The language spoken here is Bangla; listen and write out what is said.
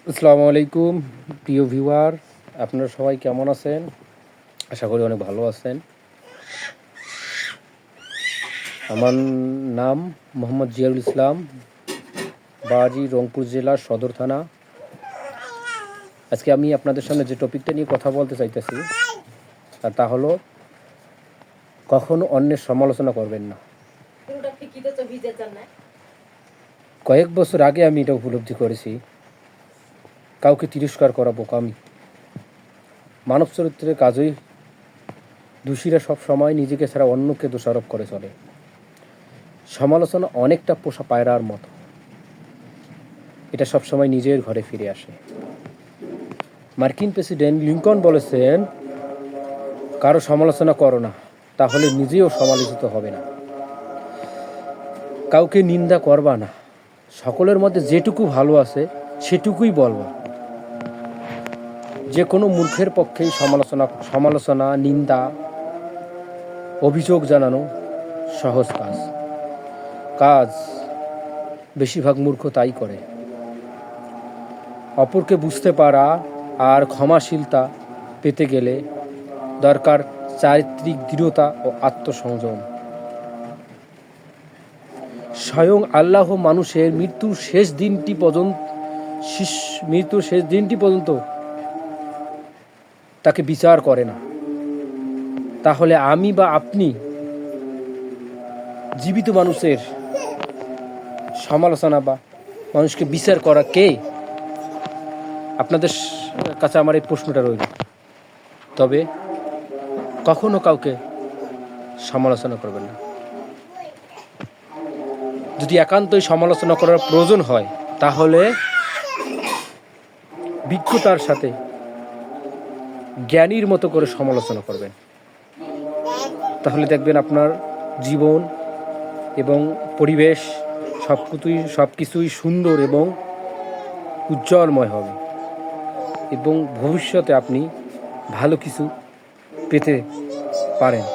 আসসালামু আলাইকুম প্রিয় ভিউয়ার, আপনারা সবাই কেমন আছেন? আশা করি অনেক ভালো আছেন। আমার নাম মোহাম্মদ জিয়াউল ইসলাম, বাড়ি রংপুর জেলার সদর থানা। আজকে আমি আপনাদের সামনে যে টপিকটা নিয়ে কথা বলতে চাইতেছি তা হলো, কখনো অন্যের সমালোচনা করবেন না। কয়েক বছর আগে আমি এটা উপলব্ধি করেছি, কাউকে তিরস্কার করা বোকামি। মানব চরিত্রের কাজই দোষীরা সব সময় নিজেকে ছাড়া অন্যকে দোষারোপ করে চলে। সমালোচনা অনেকটা পোষা পায়রার মতো, এটা সবসময় নিজের ঘরে ফিরে আসে। মার্কিন প্রেসিডেন্ট লিঙ্কন বলেছেন, কারো সমালোচনা করো না, তাহলে নিজেও সমালোচিত হবে না। কাউকে নিন্দা করবা না, সকলের মধ্যে যেটুকু ভালো আছে সেটুকুই বলবা। যে কোনো মূর্খের পক্ষেই সমালোচনা, নিন্দা, অভিযোগ জানানো সহজ কাজ বেশিরভাগ মূর্খ তাই করে। অপরকে বুঝতে পারা আর ক্ষমাশীলতা পেতে গেলে দরকার চারিত্রিক দৃঢ়তা ও আত্মসংযম। স্বয়ং আল্লাহ মানুষের মৃত্যুর শেষ দিনটি পর্যন্ত তাকে বিচার করে না। তাহলে আমি বা আপনি জীবিত মানুষের সমালোচনা বা মানুষকে বিচার করা কে? আপনাদের কাছে আমার এই প্রশ্নটা রইল। তবে কখনো কাউকে সমালোচনা করবেন না। যদি একান্তই সমালোচনা করার প্রয়োজন হয়, তাহলে বিজ্ঞতার সাথে জ্ঞানীর মতো করে সমালোচনা করবেন। তাহলে দেখবেন আপনার জীবন এবং পরিবেশ সব কিছুই সুন্দর এবং উজ্জ্বলময় হবে, এবং ভবিষ্যতে আপনি ভালো কিছু পেতে পারেন।